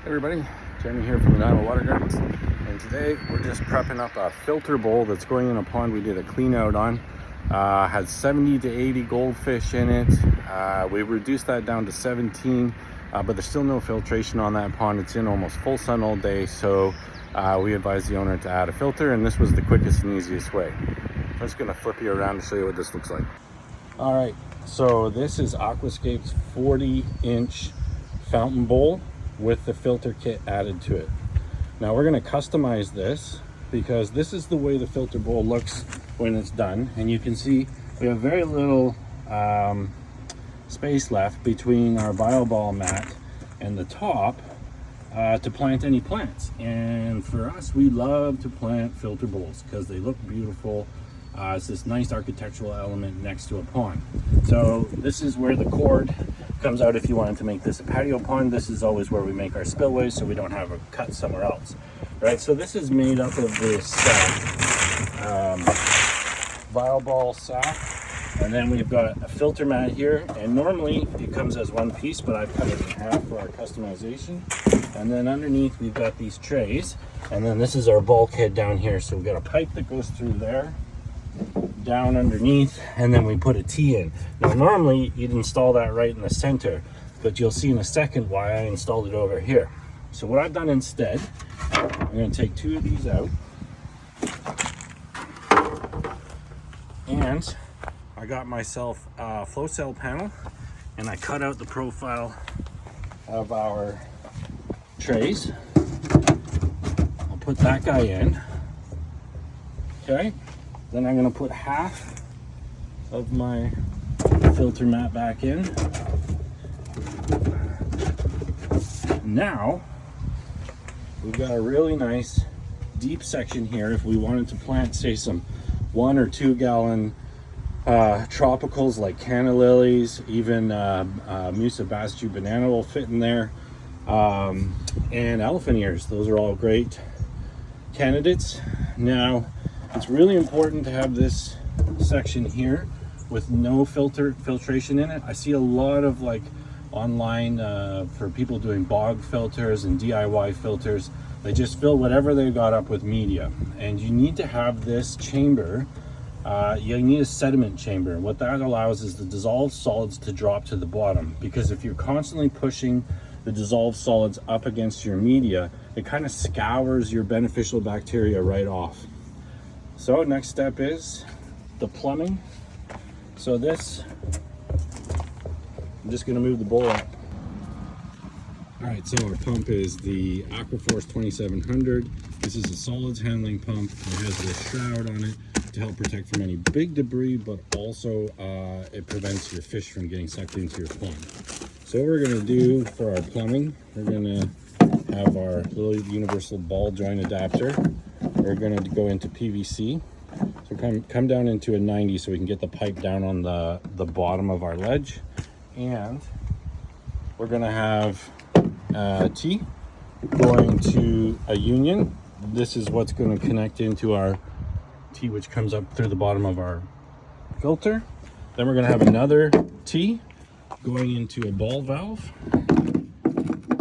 Everybody, Jeremy here from the Nanaimo Watergardens, and today we're just prepping up a filter bowl that's going in a pond we did a clean out on. Had 70 to 80 goldfish in it. We reduced that down to 17, but there's still no filtration on that pond. It's in almost full sun all day, so we advised the owner to add a filter, and this was the quickest and easiest way. I'm just going to flip you around to show you what this looks like. All right, so this is Aquascape's 40-inch fountain bowl with the filter kit added to it. Now we're going to customize this because this is the way the filter bowl looks when it's done, and you can see we have very little space left between our bioball mat and the top to plant any plants. And for us, we love to plant filter bowls because they look beautiful. It's this nice architectural element next to a pond. So this is where the cord comes out if you wanted to make this a patio pond. This is always where we make our spillways so we don't have a cut somewhere else. Right, so this is made up of this bioball sack, and then we've got a filter mat here, and normally it comes as one piece, but I've cut it in half for our customization. And then underneath we've got these trays, and then this is our bulkhead down here. So we've got a pipe that goes through there, down underneath, and then we put a T in. Now normally you'd install that right in the center, but you'll see in a second why I installed it over here. So what I've done instead, I'm going to take two of these out, and I got myself a flow cell panel, and I cut out the profile of our trays. I'll put that guy in. Okay, then I'm going to put half of my filter mat back in. Now we've got a really nice deep section here if we wanted to plant, say, some 1 or 2 gallon tropicals like canna lilies, even Musabastu banana will fit in there, and elephant ears. Those are all great candidates. Now it's really important to have this section here with no filtration in it. I see a lot of like online for people doing bog filters and DIY filters. They just fill whatever they got up with media, and you need to have this chamber. You need a sediment chamber. What that allows is the dissolved solids to drop to the bottom, because if you're constantly pushing the dissolved solids up against your media, it kind of scours your beneficial bacteria right off. So next step is the plumbing. So this, I'm just going to move the bowl up. All right, so our pump is the Aquaforce 2700. This is a solids handling pump. It has this shroud on it to help protect from any big debris, but also it prevents your fish from getting sucked into your pond. So what we're going to do for our plumbing, we're going to have our little universal ball joint adapter. We're going to go into PVC. So come down into a 90 so we can get the pipe down on the bottom of our ledge. And we're going to have a T going to a union. This is what's going to connect into our T, which comes up through the bottom of our filter. Then we're going to have another T going into a ball valve.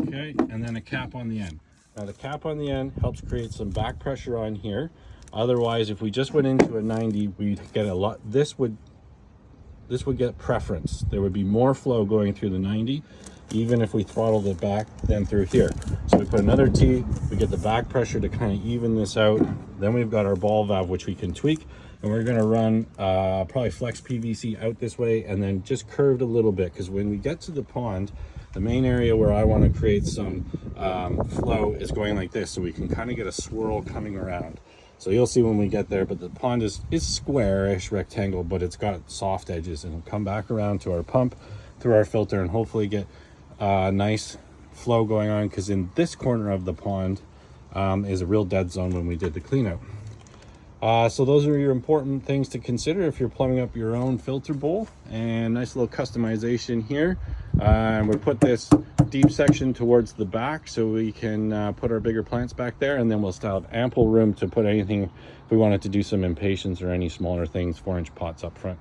Okay, and then a cap on the end. Now the cap on the end helps create some back pressure on here. Otherwise, if we just went into a 90, we'd get a lot. This would get preference. There would be more flow going through the 90, even if we throttled it back than through here. So we put another T, we get the back pressure to kind of even this out. Then we've got our ball valve, which we can tweak, and we're going to run probably flex PVC out this way, and then just curved a little bit, because when we get to the pond, the main area where I want to create some flow is going like this, so we can kind of get a swirl coming around. So you'll see when we get there, but the pond is squarish, rectangle, but it's got soft edges, and it'll come back around to our pump through our filter and hopefully get a nice flow going on, because in this corner of the pond is a real dead zone when we did the clean out. So those are your important things to consider if you're plumbing up your own filter bowl. And nice little customization here. And we put this deep section towards the back so we can put our bigger plants back there, and then we'll still have ample room to put anything if we wanted to do some impatiens or any smaller things, 4-inch pots up front.